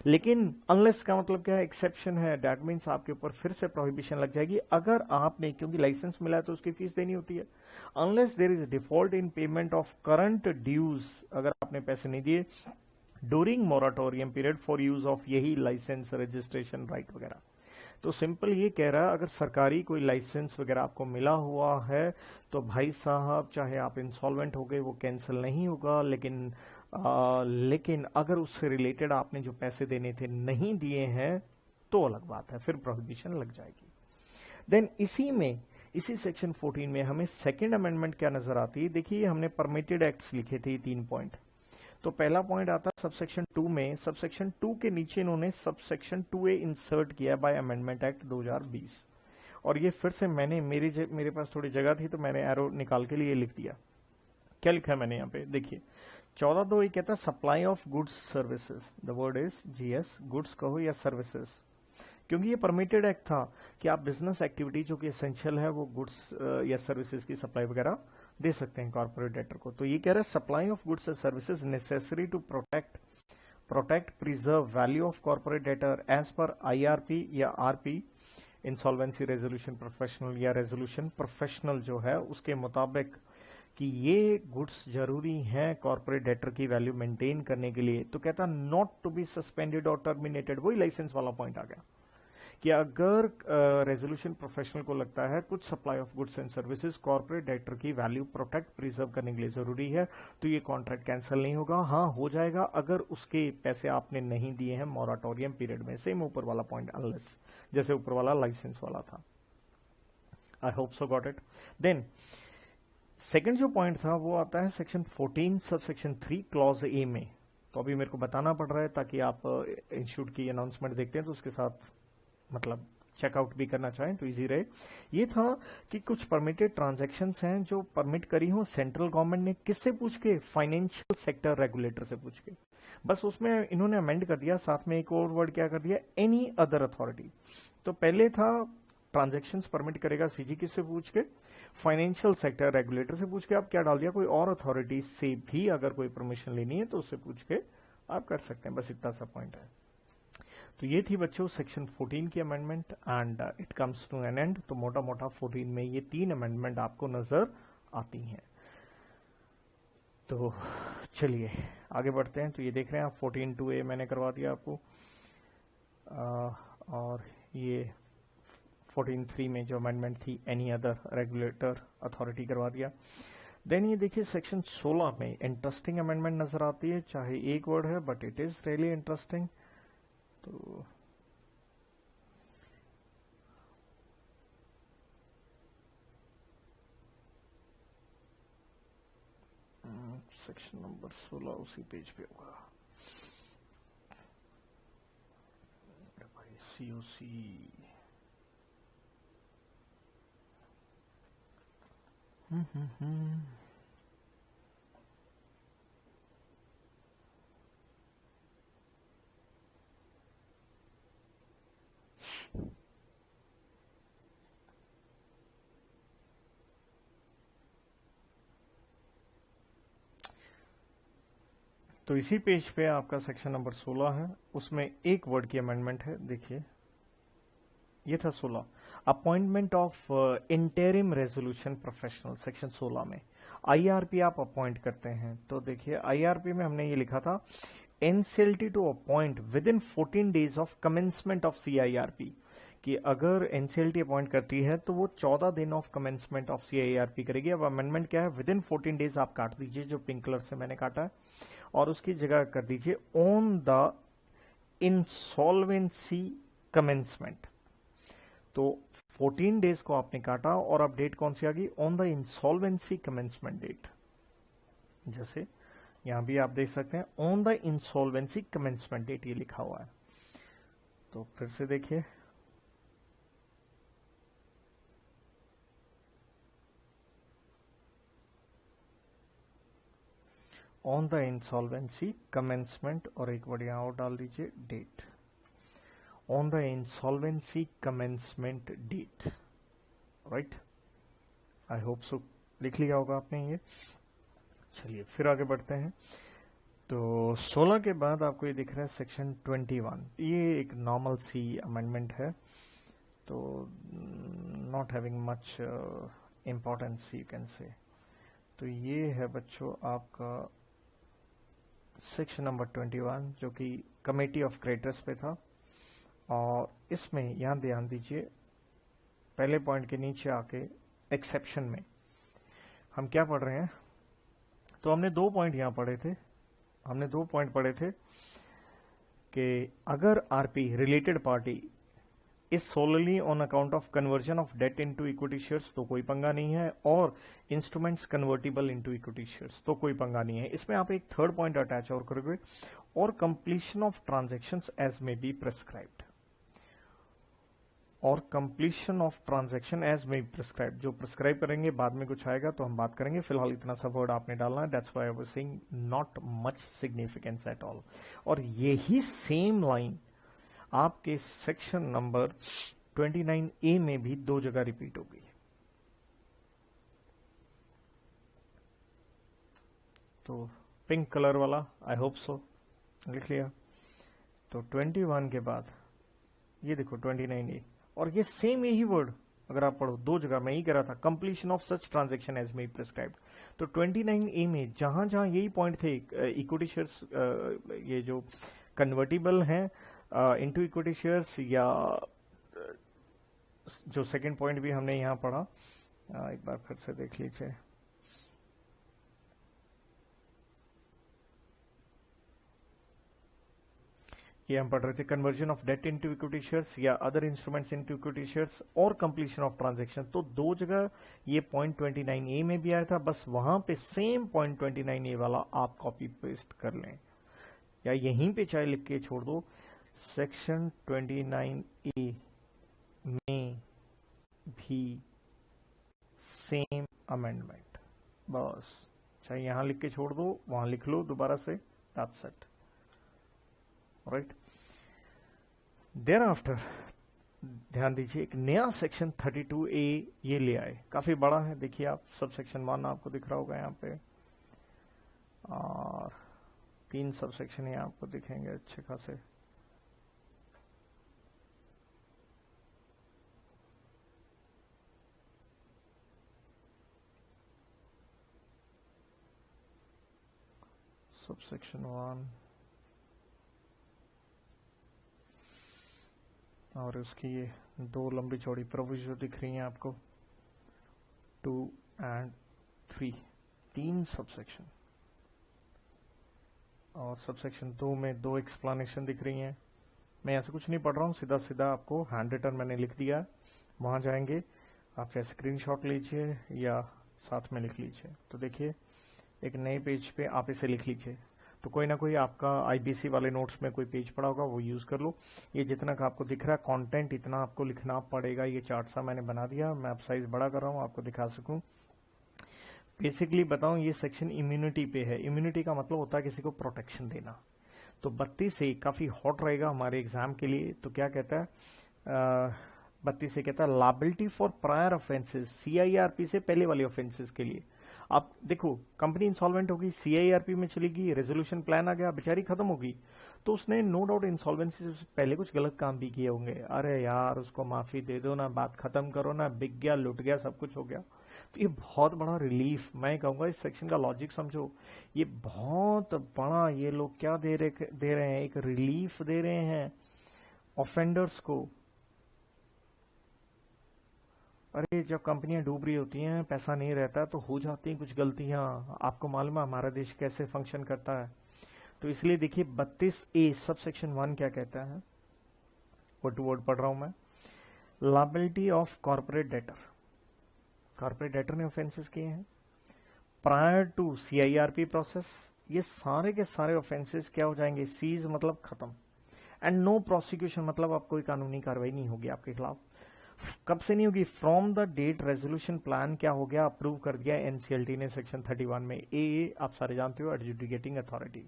लेकिन अनलेस का मतलब क्या है, एक्सेप्शन है, दैट मीन्स आपके ऊपर फिर से प्रोहिबिशन लग जाएगी अगर आपने, क्योंकि लाइसेंस मिला है तो उसकी फीस देनी होती है, unless there is default in payment of current dues, अगर आपने पैसे नहीं दिए during moratorium period for use of यही लाइसेंस, रजिस्ट्रेशन, राइट वगैरह। तो सिंपल ये कह रहा है अगर सरकारी कोई लाइसेंस वगैरह आपको मिला हुआ है तो भाई साहब चाहे आप इंसॉल्वेंट हो गए वो कैंसिल नहीं होगा, लेकिन अगर उससे रिलेटेड आपने जो पैसे देने थे नहीं दिए हैं तो अलग बात है, फिर प्रोहिबिशन लग जाएगी। देन इसी सेक्शन 14 में हमें सेकंड अमेंडमेंट क्या नजर आती है, देखिए हमने परमिटेड एक्ट्स लिखे थे 3 पॉइंट। तो पहला पॉइंट आता है सबसेक्शन 2 में, सबसेक्शन 2 के नीचे इन्होंने सबसेक्शन 2A इंसर्ट किया बाय अमेंडमेंट एक्ट 2020, और ये फिर से मैंने मेरे पास थोड़ी जगह थी तो मैंने एरो निकाल के लिए लिख दिया। क्या लिखा है मैंने यहाँ पे देखिए, 14 ये कहता है supply of goods services, the word is GS, goods कहो या सर्विसेज, क्योंकि ये परमिटेड एक्ट था कि आप बिजनेस एक्टिविटी जो कि एसेंशियल है वो गुड्स या सर्विसेज की सप्लाई वगैरह दे सकते हैं कॉर्पोरेट डेटर को। तो ये कह रहा है supply of goods and services necessary to protect preserve value of corporate debtor as पर आईआरपी या आरपी, इंसॉल्वेंसी रेजोल्यूशन प्रोफेशनल या रेजोल्यूशन प्रोफेशनल जो है उसके मुताबिक, कि ये गुड्स जरूरी हैं कॉर्पोरेट डेटर की वैल्यू मेंटेन करने के लिए। तो कहता नॉट टू बी सस्पेंडेड और टर्मिनेटेड, वही लाइसेंस वाला पॉइंट आ गया कि अगर रेजोल्यूशन प्रोफेशनल को लगता है कुछ supply of goods and services corporate debtor की वैल्यू प्रोटेक्ट प्रिजर्व करने के लिए जरूरी है, तो ये कॉन्ट्रैक्ट कैंसिल नहीं होगा। हाँ हो जाएगा अगर उसके पैसे आपने नहीं दिए हैं मॉराटोरियम पीरियड में, सेम ऊपर वाला पॉइंट, अनलेस जैसे ऊपर वाला लाइसेंस वाला था। I hope so got it. Then second जो पॉइंट था वो आता है section 14 sub section 3 clause A में। तो अभी मेरे को बताना पड़ रहा है ताकि आप इंस्टीट्यूट की अनाउंसमेंट देखते हैं तो उसके साथ मतलब चेकआउट भी करना चाहें तो इजी रहे। ये था कि कुछ परमिटेड ट्रांजैक्शंस हैं जो परमिट करी हो सेंट्रल गवर्नमेंट ने, किससे पूछ के, फाइनेंशियल सेक्टर रेगुलेटर से पूछ के। बस उसमें इन्होंने अमेंड कर दिया, साथ में एक और वर्ड क्या कर दिया, एनी अदर अथॉरिटी। तो पहले था ट्रांजैक्शंस परमिट करेगा सीजी किससे पूछ के, फाइनेंशियल सेक्टर रेगुलेटर से पूछ के। आप क्या डाल दिया, कोई और अथॉरिटी से भी अगर कोई परमिशन लेनी है तो उससे पूछ के आप कर सकते हैं। बस इतना सा पॉइंट है। तो ये थी बच्चों सेक्शन 14 की amendment and it comes to an end. तो मोटा मोटा 14 में ये 3 अमेंडमेंट आपको नजर आती हैं। तो चलिए आगे बढ़ते हैं। तो ये देख रहे हैं आप 14(2)A मैंने करवा दिया आपको, और ये 14(3) में जो अमेंडमेंट थी एनी अदर रेगुलेटर अथॉरिटी करवा दिया। देन ये देखिए सेक्शन 16 में इंटरेस्टिंग अमेंडमेंट नजर आती है, चाहे एक वर्ड है but it is really interesting. तो सेक्शन नंबर 16 उसी पेज पे होगा भाई, सीओसी। तो इसी पेज पे आपका सेक्शन नंबर 16 है, उसमें एक वर्ड की अमेंडमेंट है। देखिए ये था 16, appointment of interim resolution professional. Section 16 में आईआरपी आप अपॉइंट करते हैं। तो देखिए आईआरपी में हमने ये लिखा था NCLT to appoint within 14 days of commencement of CIRP, कि अगर एनसीएलटी अपॉइंट करती है तो वो 14 दिन ऑफ कमेंसमेंट ऑफ सीआईआरपी करेगी। अब अमेंडमेंट क्या है, विद इन 14 डेज आप काट दीजिए जो पिंक कलर से मैंने काटा है, और उसकी जगह कर दीजिए ऑन द इंसॉल्वेंसी कमेंसमेंट। तो 14 डेज को आपने काटा और अब डेट कौन सी आ गई, on the insolvency commencement date. जैसे यहां भी आप देख सकते हैं on the insolvency commencement date ये लिखा हुआ है। तो फिर से देखिए ऑन द इंसॉल्वेंसी कमेंसमेंट, और एक वर्ड यहां और डाल दीजिए date, on the insolvency commencement date, right. I hope so लिख लिया होगा आपने ये। चलिए फिर आगे बढ़ते हैं। तो 16 के बाद आपको ये दिख रहा है सेक्शन 21। ये एक नॉर्मल सी अमेंडमेंट है, तो not having much importance you can say. तो ये है बच्चों आपका सेक्शन नंबर 21 जो कि कमेटी ऑफ क्रेडिटर्स पे था। और इसमें यहां ध्यान दीजिए पहले पॉइंट के नीचे आके एक्सेप्शन में हम क्या पढ़ रहे हैं। तो हमने 2 पॉइंट यहां पढ़े थे, हमने 2 पॉइंट पढ़े थे कि अगर RP related party is solely on account of conversion of debt into equity shares तो कोई पंगा नहीं है, और instruments convertible into equity shares तो कोई पंगा नहीं है। इसमें आप एक थर्ड पॉइंट अटैच और करोगे, और completion of transactions as may be prescribed, और completion of transaction as may prescribe, जो प्रिस्क्राइब करेंगे बाद में कुछ आएगा तो हम बात करेंगे, फिलहाल इतना सा वर्ड आपने डालना है, that's why I was saying not much significance at all. और यही सेम लाइन आपके सेक्शन नंबर 29A में भी 2 जगह रिपीट होगी। तो पिंक कलर वाला आई होप सो लिख लिया। तो 21 के बाद ये देखो 29A, और ये सेम यही वर्ड अगर आप पढ़ो 2 जगह, मैं ही कह रहा था completion of such transaction as may prescribed. तो 29A में जहां जहां यही पॉइंट थे, इक्विटी शेयर्स ये जो कन्वर्टिबल हैं इनटू इक्विटी शेयर्स, या जो सेकंड पॉइंट भी हमने यहां पढ़ा, एक बार फिर से देख लीजिए। ये हम पढ़ रहे थे conversion of debt into equity shares या other instruments into equity shares और कंप्लीशन ऑफ ट्रांजैक्शन। तो 2 जगह ये पॉइंट 29A में भी आया था, बस वहां पे सेम पॉइंट 29A वाला आप कॉपी पेस्ट कर लें, या यहीं पे चाहे लिख के छोड़ दो, सेक्शन 29A में भी सेम अमेंडमेंट, बस चाहे यहां लिख के छोड़ दो, वहां लिख लो दोबारा से, that's it, right. Thereafter ध्यान दीजिए एक नया सेक्शन 32A ये ले आए, काफी बड़ा है, देखिए आप सब सेक्शन 1 आपको दिख रहा होगा यहाँ पे, और 3 सब सेक्शन यहाँ आपको दिखेंगे अच्छे खासे। सब सेक्शन 1 और उसकी ये 2 लंबी चौड़ी प्रोविजन दिख रही हैं आपको, 2 और 3, 3 सबसेक्शन, और सबसेक्शन 2 में 2 एक्सप्लेनेशन दिख रही हैं। मैं ऐसा कुछ नहीं पढ़ रहा हूँ, सीधा सीधा आपको हैंड रिटन मैंने लिख दिया, वहां जाएंगे आप, चाहे स्क्रीनशॉट लीजिए या साथ में लिख लीजिए। तो देखिए एक नए पेज पे आप इसे लिख लीजिए, तो कोई ना कोई आपका आईबीसी वाले नोट्स में कोई पेज पड़ा होगा वो यूज कर लो। ये जितना का आपको दिख रहा है कंटेंट इतना आपको लिखना पड़ेगा, ये चार्ट सा मैंने बना दिया, मैं अब साइज बड़ा कर रहा हूँ आपको दिखा सकूं। बेसिकली बताऊं ये सेक्शन इम्यूनिटी पे है, इम्यूनिटी का मतलब होता है किसी को प्रोटेक्शन देना। तो 32 से काफी हॉट रहेगा हमारे एग्जाम के लिए। तो क्या कहता है 32 से कहता है liability for prior offences, CIRP से पहले वाले ऑफेंसेस के लिए। आप देखो कंपनी इंसॉल्वेंट होगी, सीआईआरपी में चलेगी, रेजोल्यूशन प्लान आ गया, बेचारी खत्म होगी, तो उसने नो डाउट इंसॉल्वेंसी से पहले कुछ गलत काम भी किए होंगे, अरे यार उसको माफी दे दो ना, बात खत्म करो ना, बिक गया लुट गया सब कुछ हो गया। तो ये बहुत बड़ा रिलीफ, मैं कहूंगा इस सेक्शन का लॉजिक समझो, ये बहुत बड़ा, ये लोग क्या दे रहे हैं, एक रिलीफ दे रहे हैं ऑफेंडर्स को। अरे जब कंपनियां डूब रही होती हैं, पैसा नहीं रहता, तो हो जाती हैं कुछ गलतियां, आपको मालूम है हमारा देश कैसे फंक्शन करता है। तो इसलिए देखिए 32A सब सेक्शन 1 क्या कहता है, वर्ड टू वर्ड पढ़ रहा हूं मैं। Liability of corporate debtor, corporate debtor ने ऑफेंसेस किए हैं प्रायर टू सीआईआरपी प्रोसेस, ये सारे के सारे ऑफेंसेस क्या हो जाएंगे, सीज मतलब खत्म, एंड नो प्रोसिक्यूशन मतलब अब कोई कानूनी कार्रवाई नहीं होगी आपके खिलाफ। कब से नहीं होगी, from the date resolution plan क्या हो गया, अप्रूव कर दिया एनसीएलटी ने सेक्शन 31 में। ए आप सारे जानते हो एडजुडिकेटिंग अथॉरिटी।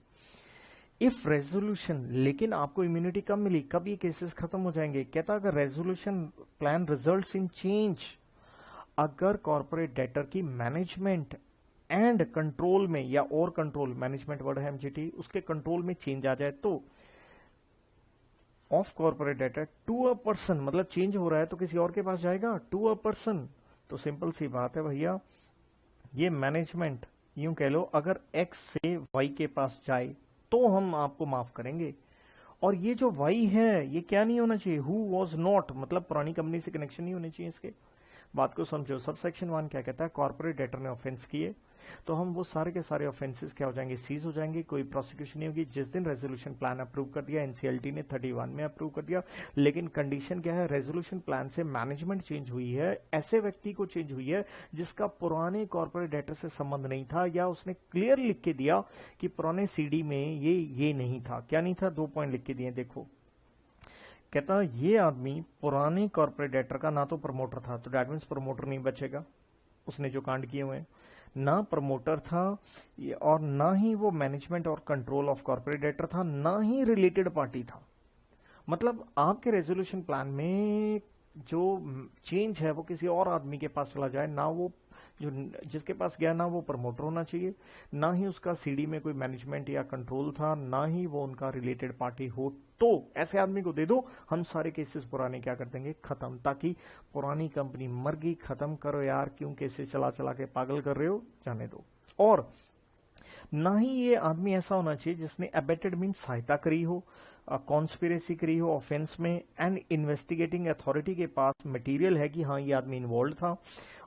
इफ रेजोल्यूशन, लेकिन आपको इम्यूनिटी कब मिली, कब ये केसेस खत्म हो जाएंगे, कहता अगर resolution plan results in change, अगर कॉर्पोरेट डेटर की मैनेजमेंट एंड कंट्रोल में, या और कंट्रोल, मैनेजमेंट वर्ड है एमजीटी, उसके कंट्रोल में चेंज आ जाए, तो of corporate debtor to a person, मतलब चेंज हो रहा है तो किसी और के पास जाएगा, टू अ पर्सन, तो सिंपल सी बात है भैया, ये मैनेजमेंट यूं कह लो अगर एक्स से वाई के पास जाए तो हम आपको माफ करेंगे। और ये जो वाई है ये क्या नहीं होना चाहिए, हु वॉज नॉट, मतलब पुरानी कंपनी से कनेक्शन नहीं होने चाहिए इसके। बात को समझो, सब सेक्शन 1 क्या कहता है, कॉर्पोरेट डेटर ने ऑफेंस किए तो हम वो सारे के सारे ऑफेंसेस क्या हो जाएंगे, सीज हो जाएंगे, कोई प्रोसिक्यूशन नहीं होगी। जिस दिन रेजोल्यूशन प्लान अप्रूव कर दिया, एनसीएलटी ने 31 में अप्रूव कर दिया, लेकिन कंडीशन क्या है, रेजोल्यूशन प्लान से मैनेजमेंट चेंज हुई है, ऐसे व्यक्ति को चेंज हुई है जिसका पुराने कॉर्पोरेट डेटर से संबंध नहीं था, या उसने क्लियर लिख के दिया कि पुराने सीडी में ये नहीं था। क्या नहीं था, 2 पॉइंट लिख के दिए, देखो कहता ये आदमी पुराने कॉर्पोरेट डेटर का ना तो प्रमोटर था, तो डैट मीन्स प्रमोटर नहीं बचेगा, उसने जो कांड किए हुए हैं, ना प्रमोटर था और ना ही वो मैनेजमेंट और कंट्रोल ऑफ कॉर्पोरेट डेटर था, ना ही रिलेटेड पार्टी था। मतलब आपके रेजोल्यूशन प्लान में जो चेंज है वो किसी और आदमी के पास चला जाए, ना वो जो जिसके पास गया ना वो प्रमोटर होना चाहिए, ना ही उसका सीडी में कोई मैनेजमेंट या कंट्रोल था, ना ही वो उनका रिलेटेड पार्टी हो, तो ऐसे आदमी को दे दो, हम सारे केसेस पुराने क्या कर देंगे, खत्म, ताकि पुरानी कंपनी मर गई, खत्म करो यार, क्यों केसेस चला चला के पागल कर रहे हो, जाने दो। और ना ही ये आदमी ऐसा होना चाहिए जिसने अबेटेड मीन सहायता करी हो, कॉन्स्पिरेसी करी हो ऑफेंस में, एंड इन्वेस्टिगेटिंग अथॉरिटी के पास मटेरियल है कि हाँ ये आदमी इन्वॉल्व था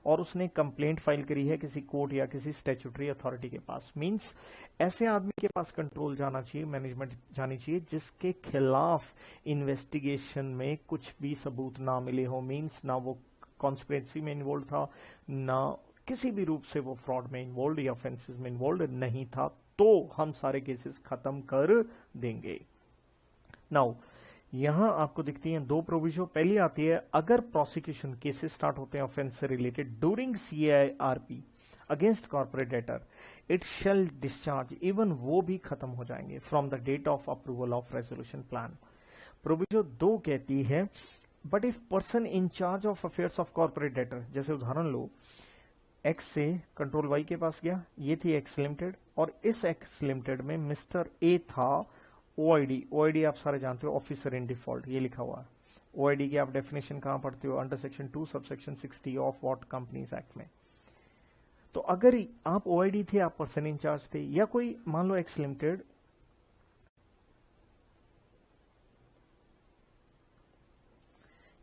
और उसने कंप्लेंट फाइल करी है किसी कोर्ट या किसी स्टैट्यूटरी अथॉरिटी के पास। मींस ऐसे आदमी के पास कंट्रोल जाना चाहिए, मैनेजमेंट जानी चाहिए जिसके खिलाफ इन्वेस्टिगेशन में कुछ भी सबूत ना मिले हो, मींस ना वो कॉन्स्पिरेसी में इन्वॉल्व था, ना किसी भी रूप से वो फ्रॉड में इन्वॉल्व या ऑफेंसेस में इन्वॉल्व नहीं था, तो हम सारे केसेस खत्म कर देंगे। नाउ यहां आपको दिखती हैं दो प्रोविजन। पहली आती है अगर प्रोसिक्यूशन केसेस स्टार्ट होते हैं ऑफेंस से related during CIRP against corporate debtor, it shall discharge, even वो भी खत्म हो जाएंगे from the date of approval of resolution plan. Provision 2 कहती है but if person in charge of affairs of corporate debtor, जैसे उदाहरण लो एक्स से कंट्रोल वाई के पास गया, ये थी एक्स लिमिटेड, और इस एक्स लिमिटेड में मिस्टर ए था ओआईडी। ओआईडी आप सारे जानते हो, ऑफिसर इन डिफॉल्ट, ये लिखा हुआ है। ओआईडी की आप डेफिनेशन कहां पढ़ते हो, under section 2 subsection 60 of what companies act में। तो अगर आप ओआईडी थे, आप पर्सन इंचार्ज थे, या कोई मान लो एक्स लिमिटेड,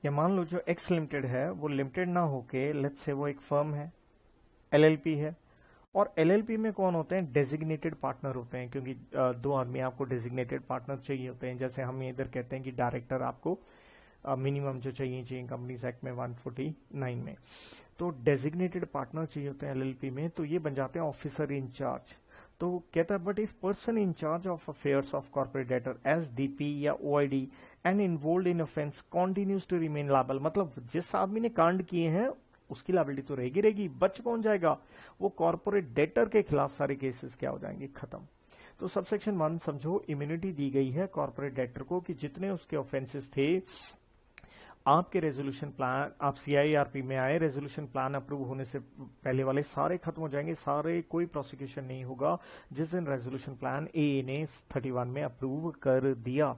या मान लो जो एक्स लिमिटेड है वो लिमिटेड ना होके लेट्स से वो एक फर्म है, एलएलपी है, और एलएलपी में कौन होते हैं, डेजिग्नेटेड पार्टनर होते हैं, क्योंकि दो आदमी आपको डेजिग्नेटेड पार्टनर चाहिए होते हैं। जैसे हम इधर कहते हैं कि डायरेक्टर आपको मिनिमम जो चाहिए कंपनीज एक्ट में 149 में, तो डेजिग्नेटेड पार्टनर चाहिए होते हैं एलएलपी में, तो ये बन जाते हैं ऑफिसर इंचार्ज। तो कहता है but if person in charge of affairs of corporate debtor as DP या OID and involve in offence continues to remain liable, मतलब जिस आदमी ने कांड किए हैं उसकी लायबिलिटी तो रहेगी, बच कौन जाएगा, वो कॉर्पोरेट डेटर के खिलाफ सारे केसेस क्या हो जाएंगे, खत्म। तो सबसेक्शन 1 समझो इम्यूनिटी दी गई है कॉर्पोरेट डेटर को कि जितने उसके ऑफेंसेस थे आपके रेजोल्यूशन प्लान, आप सीआईआरपी में आए, रेजोल्यूशन प्लान अप्रूव होने से पहले वाले सारे खत्म हो जाएंगे, सारे, कोई प्रोसिक्यूशन नहीं होगा जिस दिन रेजोल्यूशन प्लान ए ने 31 में अप्रूव कर दिया।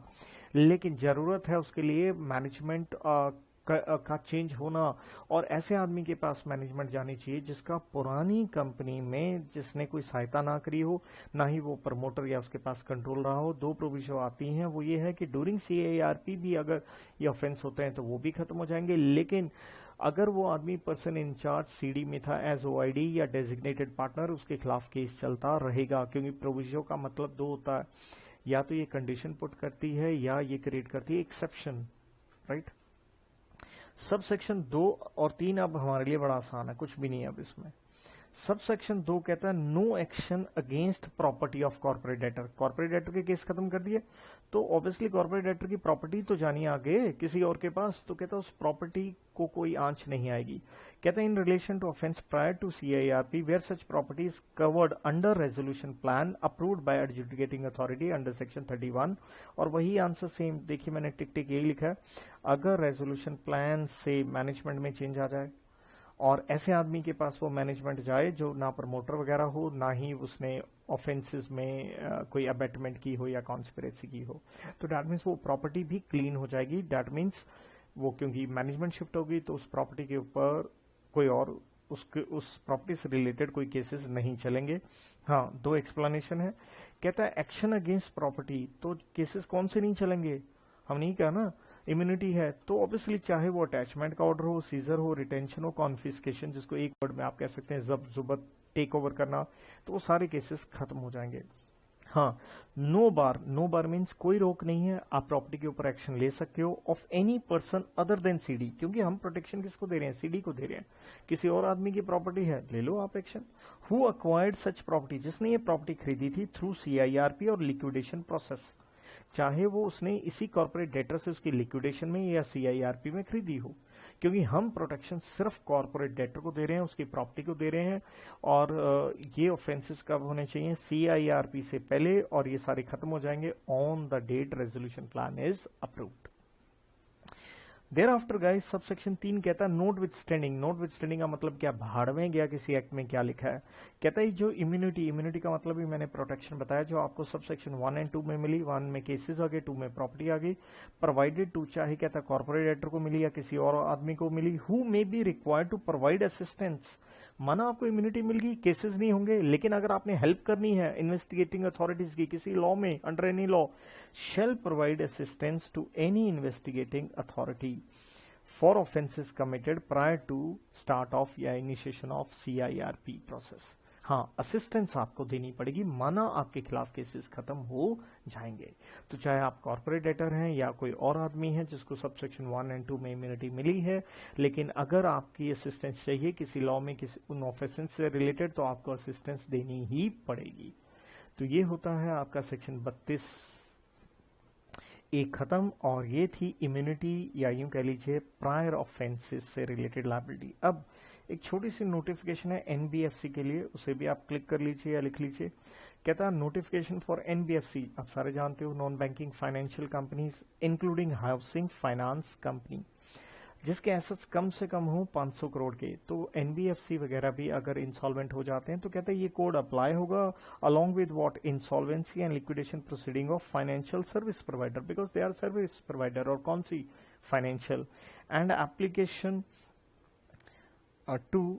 लेकिन जरूरत है उसके लिए मैनेजमेंट का चेंज होना, और ऐसे आदमी के पास मैनेजमेंट जानी चाहिए जिसका पुरानी कंपनी में जिसने कोई सहायता ना करी हो, ना ही वो प्रमोटर या उसके पास कंट्रोल रहा हो। दो प्रोविजन आती हैं, वो ये है कि ड्यूरिंग सीआईआरपी भी अगर ये ऑफेंस होते हैं तो वो भी खत्म हो जाएंगे, लेकिन अगर वो आदमी पर्सन इंचार्ज सीडी में था एज ओआईडी या डेजिग्नेटेड पार्टनर, उसके खिलाफ केस चलता रहेगा, क्योंकि प्रोविजन का मतलब दो होता है, या तो ये कंडीशन पुट करती है या ये क्रिएट करती है एक्सेप्शन, राइट। सब सेक्शन 2 और 3 अब हमारे लिए बड़ा आसान है, कुछ भी नहीं है अब इसमें। सब सेक्शन 2 कहता है no action against property of corporate debtor. Corporate debtor के केस खत्म कर दिए, तो ऑब्वियसली कॉर्पोरेट डेटर की प्रॉपर्टी तो जानी आगे किसी और के पास, तो कहता है उस प्रॉपर्टी को कोई आंच नहीं आएगी। कहता है in relation to offense prior to CIRP where such property is covered under resolution plan approved by adjudicating authority under section 31। और वही आंसर सेम, देखिए मैंने टिक टिक यही लिखा है, अगर रेजोल्यूशन प्लान से मैनेजमेंट में चेंज आ जाए और ऐसे आदमी के पास वो मैनेजमेंट जाए जो ना प्रमोटर वगैरह हो, ना ही उसने ऑफेंसेस में कोई अबेटमेंट की हो या कॉन्स्पिरेसी की हो, तो डैट मीन्स वो प्रॉपर्टी भी क्लीन हो जाएगी। डैट मीन्स वो क्योंकि मैनेजमेंट शिफ्ट होगी तो उस प्रॉपर्टी के ऊपर कोई और उस प्रॉपर्टी से रिलेटेड कोई केसेस नहीं चलेंगे। हाँ, दो एक्सप्लेनेशन है। कहता है एक्शन अगेंस्ट प्रॉपर्टी, तो केसेस कौन से नहीं चलेंगे, हम नहीं कहा ना, इम्यूनिटी है, तो ऑब्वियसली चाहे वो अटैचमेंट का ऑर्डर हो, सीजर हो, रिटेंशन हो, कॉन्फिस्केशन, जिसको एक वर्ड में आप कह सकते हैं जब्त जुबत, टेक ओवर करना, तो वो सारे केसेस खत्म हो जाएंगे। हाँ, नो बार मीन्स कोई रोक नहीं है, आप प्रॉपर्टी के ऊपर एक्शन ले सकते हो of any person other than CD, क्योंकि हम प्रोटेक्शन किसको दे रहे हैं, सीडी को दे रहे हैं। किसी और आदमी की प्रॉपर्टी है, ले लो आप action. Who acquired such property, जिसने ये प्रॉपर्टी खरीदी थी थ्रू सीआईआरपी और लिक्विडेशन प्रोसेस, चाहे वो उसने इसी कॉर्पोरेट डेटर से उसकी लिक्विडेशन में या CIRP में खरीदी हो, क्योंकि हम प्रोटेक्शन सिर्फ कॉर्पोरेट डेटर को दे रहे हैं, उसकी प्रॉपर्टी को दे रहे हैं। और ये ऑफेंसेस कब होने चाहिए? CIRP से पहले, और ये सारे खत्म हो जाएंगे on the date resolution plan is approved. Thereafter guys subsection 3 कहता है notwithstanding. Notwithstanding का मतलब क्या? भाड़ में गया किसी एक्ट में क्या लिखा है? कहता है जो इम्यूनिटी का मतलब भी मैंने प्रोटेक्शन बताया, जो आपको सबसेक्शन 1 एंड 2 में मिली। 1 में केसेस आ गए, 2 में प्रॉपर्टी आ गई। प्रोवाइडेड टू, चाहे कहता कॉर्पोरेट डेटर को मिली या किसी और आदमी को मिली, who may be required to provide assistance. माना आपको इम्यूनिटी मिल गई, केसेस नहीं होंगे, लेकिन अगर आपने हेल्प करनी है इन्वेस्टिगेटिंग अथॉरिटीज की किसी लॉ में, under any law, shall provide assistance to any investigating authority for offenses committed prior to start of या initiation of CIRP process। हाँ, असिस्टेंस आपको देनी पड़ेगी, माना आपके खिलाफ केसेस खत्म हो जाएंगे। तो चाहे आप कॉर्पोरेट डेटर हैं या कोई और आदमी है जिसको सबसेक्शन 1 एंड 2 में इम्यूनिटी मिली है, लेकिन अगर आपकी असिस्टेंस चाहिए किसी लॉ में किसी उन ऑफेंसेस से रिलेटेड, तो आपको असिस्टेंस देनी ही पड़ेगी। तो ये होता है आपका सेक्शन 32 एक खत्म, और ये थी इम्यूनिटी या यूं कह लीजिए प्रायर ऑफेंसेस से रिलेटेड लायबिलिटी। अब एक छोटी सी नोटिफिकेशन है NBFC के लिए, उसे भी आप क्लिक कर लीजिए या लिख लीजिए। कहता है नोटिफिकेशन फॉर NBFC, आप सारे जानते हो, non banking financial companies including housing finance company, जिसके एसेट्स कम से कम हो 500 करोड़ के। तो NBFC वगैरह भी अगर इंसॉल्वेंट हो जाते हैं तो कहते हैं ये कोड अप्लाई होगा along with what insolvency and liquidation proceeding of financial service provider, because they are service provider. और कौन सी? Financial. And application to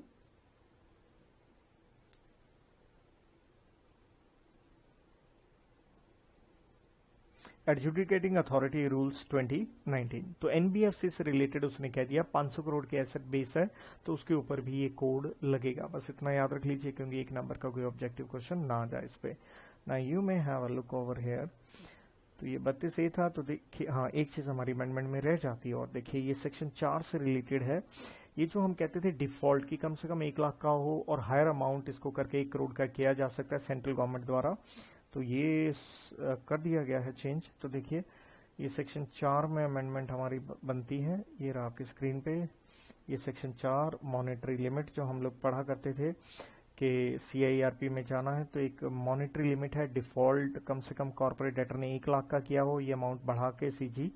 adjudicating authority rules 2019। तो NBFC से रिलेटेड उसने कह दिया 500 करोड़ के एसेट बेस है, तो उसके ऊपर भी ये कोड लगेगा। बस इतना याद रख लीजिए, क्योंकि एक नंबर का कोई ऑब्जेक्टिव क्वेश्चन ना आ जाए इस पे। ना you may have a look over here. तो ये 32 ए था। तो देखिए, हाँ, एक चीज हमारी अमेंडमेंट में रह जाती है, और देखिए ये सेक्शन 4 से रिलेटेड है। ये जो हम कहते थे डिफॉल्ट की कम से कम 1 लाख का हो और हायर अमाउंट इसको करके 1 करोड़ का किया जा सकता है सेंट्रल गवर्नमेंट द्वारा, तो ये कर दिया गया है चेंज। तो देखिए ये सेक्शन 4 में अमेंडमेंट हमारी बनती है, ये रहा आपकी स्क्रीन पे। ये सेक्शन 4 मॉनेटरी लिमिट, जो हम लोग पढ़ा करते थे कि CIRP में जाना है तो एक मॉनेटरी लिमिट है, डिफॉल्ट कम से कम कॉर्पोरेट डेटर ने 1 लाख का किया हो, ये अमाउंट बढ़ा के CG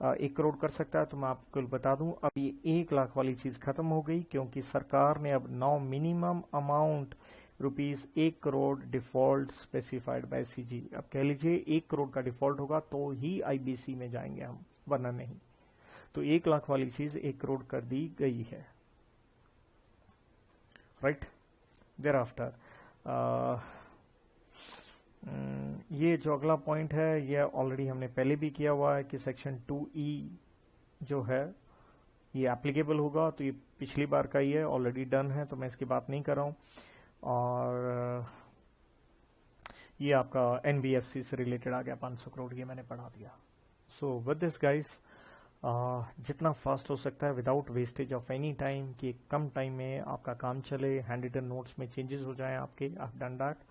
1 करोड़ कर सकता है। तो मैं आपको बता दूं, अब ये 1 लाख वाली चीज खत्म हो गई, क्योंकि सरकार ने अब now minimum amount ₹1 crore default specified by CG। अब कह लीजिए 1 करोड़ का डिफॉल्ट होगा तो ही IBC में जाएंगे हम, वरना नहीं। तो 1 लाख वाली चीज 1 करोड़ कर दी गई है, राइट। देयर आफ्टर ये जो अगला पॉइंट है ये ऑलरेडी हमने पहले भी किया हुआ है कि सेक्शन 2E जो है ये एप्लीकेबल होगा, तो ये पिछली बार का ही है, ऑलरेडी डन है, तो मैं इसकी बात नहीं कर रहा हूं। और ये आपका NBFC से रिलेटेड आ गया 500 करोड़, ये मैंने पढ़ा दिया। सो विद दिस गाइस, जितना फास्ट हो सकता है without wastage of any time, कि कम टाइम में आपका काम चले, हैंड रिटन नोट्स में चेंजेस हो जाएं आपके, I have done that.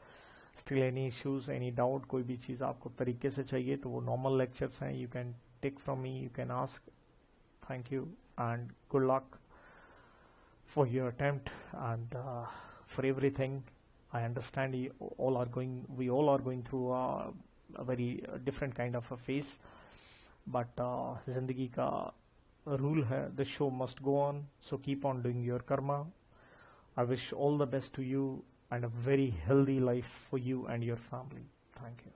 Still any issues, any doubt, कोई भी चीज़ आपको तरीके से चाहिए तो वो नॉर्मल लेक्चर्स हैं, you can take from me, you can ask. Thank you and good luck for your attempt and for everything. I understand we all are going through a very different kind of a phase, but zindagi ka rule hai, the show must go on, so keep on doing your karma. I wish all the best to you and a very healthy life for you and your family. Thank you.